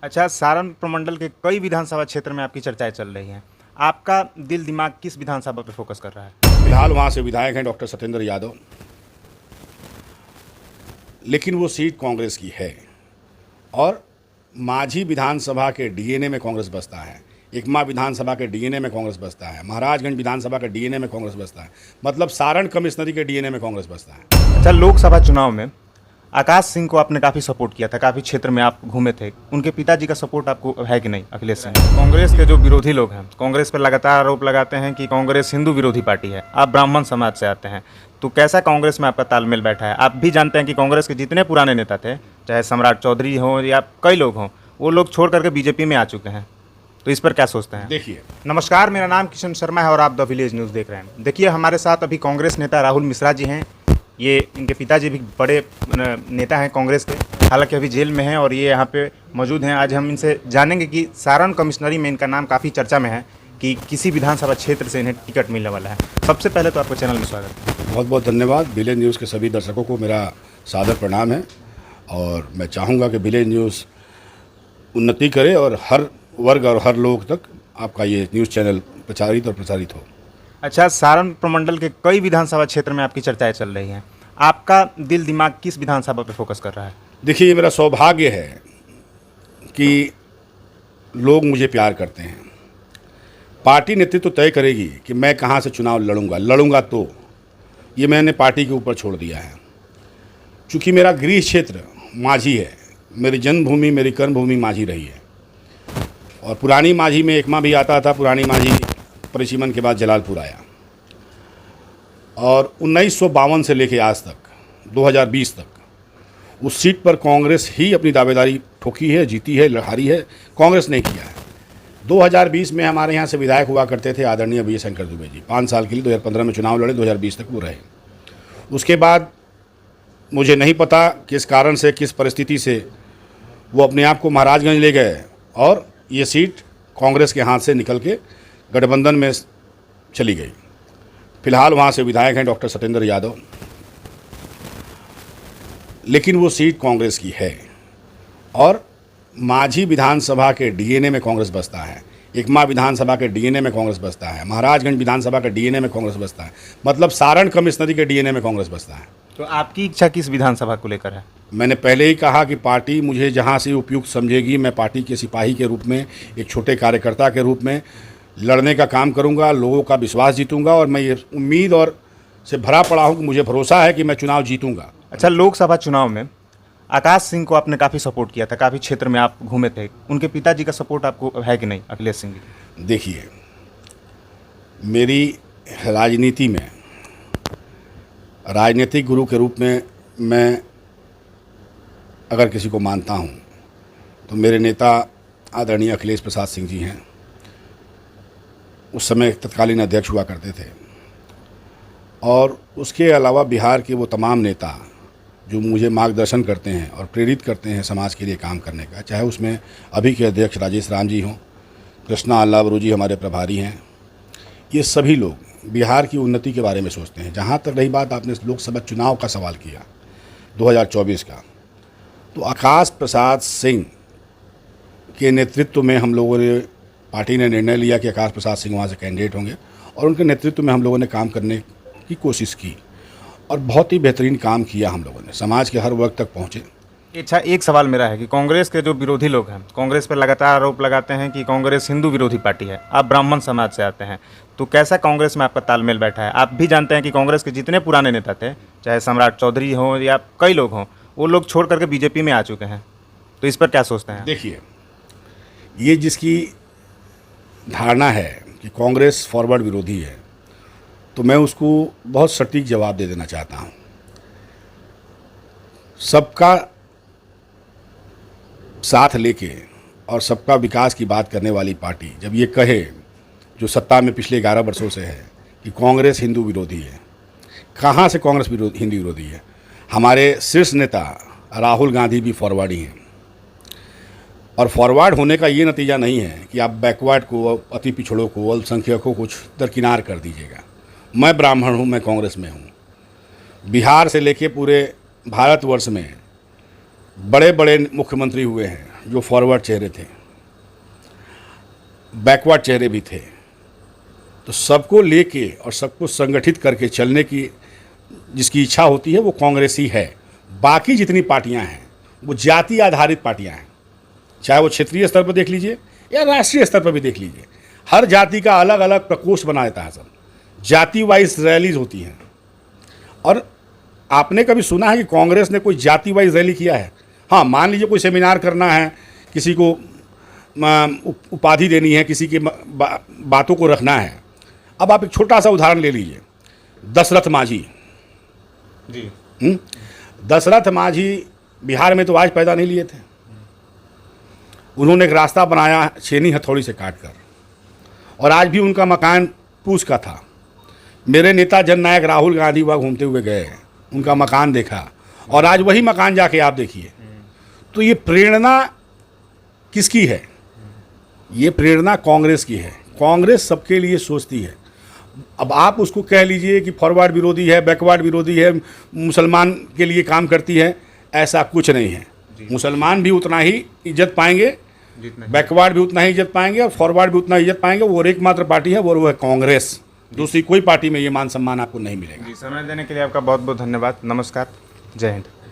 अच्छा, सारण प्रमंडल के कई विधानसभा क्षेत्र में आपकी चर्चाएं चल रही हैं। आपका दिल दिमाग किस विधानसभा पर फोकस कर रहा है? फिलहाल वहाँ से विधायक हैं डॉक्टर सत्येंद्र यादव, लेकिन वो सीट कांग्रेस की है और माझी विधानसभा के डीएनए में कांग्रेस बसता है, एकमा विधानसभा के डीएनए में कांग्रेस बसता है, महाराजगंज विधानसभा के डीएनए में कांग्रेस बसता है, मतलब सारण कमिश्नरी के डीएनए में कांग्रेस बसता है। अच्छा, लोकसभा चुनाव में आकाश सिंह को आपने काफ़ी सपोर्ट किया था, काफ़ी क्षेत्र में आप घूमे थे। उनके पिताजी का सपोर्ट आपको है कि नहीं? अखिलेश सिंह। कांग्रेस के जो विरोधी लोग हैं, कांग्रेस पर लगातार आरोप लगाते हैं कि कांग्रेस हिंदू विरोधी पार्टी है। आप ब्राह्मण समाज से आते हैं, तो कैसा कांग्रेस में आपका तालमेल बैठा है? आप भी जानते हैं कि कांग्रेस के जितने पुराने नेता थे, चाहे सम्राट चौधरी हों या कई लोग हों, वो लोग छोड़ करके बीजेपी में आ चुके हैं। तो इस पर क्या सोचते हैं? देखिए, नमस्कार, मेरा नाम किशन शर्मा है और आप द विलेज न्यूज़ देख रहे हैं। देखिए, हमारे साथ अभी कांग्रेस नेता राहुल मिश्रा जी हैं। ये इनके पिताजी भी बड़े नेता हैं कांग्रेस के, हालांकि अभी जेल में हैं और ये यहाँ पे मौजूद हैं। आज हम इनसे जानेंगे कि सारण कमिश्नरी में इनका नाम काफ़ी चर्चा में है कि किसी विधानसभा क्षेत्र से इन्हें टिकट मिलने वाला है। सबसे पहले तो आपको चैनल में स्वागत है। बहुत बहुत धन्यवाद। विलेज न्यूज़ के सभी दर्शकों को मेरा सादर प्रणाम है और मैं चाहूँगा कि विलेज न्यूज़ उन्नति करे और हर वर्ग और हर लोग तक आपका ये न्यूज़ चैनल प्रचारित हो। अच्छा, सारण प्रमंडल के कई विधानसभा क्षेत्र में आपकी चर्चाएं चल रही हैं। आपका दिल दिमाग किस विधानसभा पर फोकस कर रहा है? देखिए, ये मेरा सौभाग्य है कि लोग मुझे प्यार करते हैं। पार्टी नेतृत्व तो तय करेगी कि मैं कहाँ से चुनाव लड़ूंगा तो ये मैंने पार्टी के ऊपर छोड़ दिया है। चूँकि मेरा गृह क्षेत्र माझी है, मेरी जन्मभूमि, मेरी कर्मभूमि माझी रही है और पुरानी माझी में एकमा भी आता था। पुरानी माझी परिसीमन के बाद जलालपुर आया और 1952 से लेके आज तक 2020 तक उस सीट पर कांग्रेस ही अपनी दावेदारी ठोकी है, जीती है, हारी है, कांग्रेस ने किया है। 2020 में हमारे यहाँ से विधायक हुआ करते थे आदरणीय वी शंकर दुबे जी। 5 साल के लिए 2015 में चुनाव लड़े, 2020 तक वो रहे। उसके बाद मुझे नहीं पता किस कारण से, किस परिस्थिति से वो अपने आप को महाराजगंज ले गए और ये सीट कांग्रेस के हाथ से निकल के गठबंधन में चली गई। फिलहाल वहाँ से विधायक हैं डॉक्टर सत्येंद्र यादव, लेकिन वो सीट कांग्रेस की है और माझी विधानसभा के डीएनए में कांग्रेस बसता है, एकमा विधानसभा के डीएनए में कांग्रेस बसता है, महाराजगंज विधानसभा के डीएनए में कांग्रेस बसता है, मतलब सारण कमिश्नरी के डीएनए में कांग्रेस बसता है। तो आपकी इच्छा किस विधानसभा को लेकर है? मैंने पहले ही कहा कि पार्टी मुझे जहाँ से उपयुक्त समझेगी, मैं पार्टी के सिपाही के रूप में, एक छोटे कार्यकर्ता के रूप में लड़ने का काम करूंगा, लोगों का विश्वास जीतूंगा और मैं ये उम्मीद और से भरा पड़ा हूं कि मुझे भरोसा है कि मैं चुनाव जीतूंगा। अच्छा, लोकसभा चुनाव में आकाश सिंह को आपने काफ़ी सपोर्ट किया था, काफ़ी क्षेत्र में आप घूमे थे। उनके पिताजी का सपोर्ट आपको है कि नहीं? अखिलेश सिंह जी। देखिए, मेरी राजनीति में राजनीतिक गुरु के रूप में मैं अगर किसी को मानता हूं तो मेरे नेता आदरणीय अखिलेश प्रसाद सिंह जी हैं। उस समय तत्कालीन अध्यक्ष हुआ करते थे और उसके अलावा बिहार के वो तमाम नेता जो मुझे मार्गदर्शन करते हैं और प्रेरित करते हैं समाज के लिए काम करने का, चाहे उसमें अभी के अध्यक्ष राजेश राम जी हों, कृष्णा अल्लावरू जी हमारे प्रभारी हैं, ये सभी लोग बिहार की उन्नति के बारे में सोचते हैं। जहाँ तक रही बात, आपने लोकसभा चुनाव का सवाल किया 2024 का, तो आकाश प्रसाद सिंह के नेतृत्व में हम लोगों ने, पार्टी ने निर्णय लिया कि आकाश प्रसाद सिंह वहाँ से कैंडिडेट होंगे और उनके नेतृत्व में हम लोगों ने काम करने की कोशिश की और बहुत ही बेहतरीन काम किया। हम लोगों ने समाज के हर वर्ग तक पहुँचे। अच्छा, एक सवाल मेरा है कि कांग्रेस के जो विरोधी लोग हैं, कांग्रेस पर लगातार आरोप लगाते हैं कि कांग्रेस हिंदू विरोधी पार्टी है। आप ब्राह्मण समाज से आते हैं, तो कैसा कांग्रेस में आपका तालमेल बैठा है? आप भी जानते हैं कि कांग्रेस के जितने पुराने नेता थे, चाहे सम्राट चौधरी हों या कई लोग हों, वो लोग छोड़ करके बीजेपी में आ चुके हैं। तो इस पर क्या सोचते हैं? देखिए, ये जिसकी धारणा है कि कांग्रेस फॉरवर्ड विरोधी है, तो मैं उसको बहुत सटीक जवाब दे देना चाहता हूँ। सबका साथ लेके और सबका विकास की बात करने वाली पार्टी जब ये कहे, जो सत्ता में पिछले 11 वर्षों से है, कि कांग्रेस हिंदू विरोधी है, कहाँ से कांग्रेस हिंदू विरोधी है? हमारे शीर्ष नेता राहुल गांधी भी फॉरवर्ड ही हैं और फॉरवर्ड होने का ये नतीजा नहीं है कि आप बैकवर्ड को, अति पिछड़ों को, अल्पसंख्यकों को दरकिनार कर दीजिएगा। मैं ब्राह्मण हूँ, मैं कांग्रेस में हूँ। बिहार से लेके पूरे भारतवर्ष में बड़े बड़े मुख्यमंत्री हुए हैं, जो फॉरवर्ड चेहरे थे, बैकवर्ड चेहरे भी थे, तो सबको लेके और सबको संगठित करके चलने की जिसकी इच्छा होती है वो कांग्रेस ही है। बाकी जितनी पार्टियां हैं वो जाति आधारित पार्टियां हैं, चाहे वो क्षेत्रीय स्तर पर देख लीजिए या राष्ट्रीय स्तर पर भी देख लीजिए। हर जाति का अलग अलग प्रकोष्ठ बना देता है, सब जाति वाइज रैलीज होती हैं। और आपने कभी सुना है कि कांग्रेस ने कोई जाति वाइज रैली किया है? हाँ, मान लीजिए कोई सेमिनार करना है, किसी को उपाधि देनी है, किसी की बातों को रखना है। अब आप एक छोटा सा उदाहरण ले लीजिए, दशरथ मांझी जी। दशरथ मांझी बिहार में तो आज पैदा नहीं लिए थे। उन्होंने एक रास्ता बनाया छेनी हथौड़ी से काट कर, और आज भी उनका मकान पूछ का था। मेरे नेता जननायक राहुल गांधी वहाँ घूमते हुए गए, उनका मकान देखा, और आज वही मकान जाके आप देखिए। तो ये प्रेरणा किसकी है? ये प्रेरणा कांग्रेस की है। कांग्रेस सबके लिए सोचती है। अब आप उसको कह लीजिए कि फॉरवर्ड विरोधी है, बैकवर्ड विरोधी है, मुसलमान के लिए काम करती है, ऐसा कुछ नहीं है। मुसलमान भी उतना ही इज्जत पाएंगे, बैकवर्ड भी उतना ही इज्जत पाएंगे, और फॉरवर्ड भी उतना इज्जत पाएंगे। वो एकमात्र पार्टी है, वो है कांग्रेस। दूसरी कोई पार्टी में ये मान सम्मान आपको नहीं मिलेगा। जी, समय देने के लिए आपका बहुत बहुत धन्यवाद। नमस्कार, जय हिंद।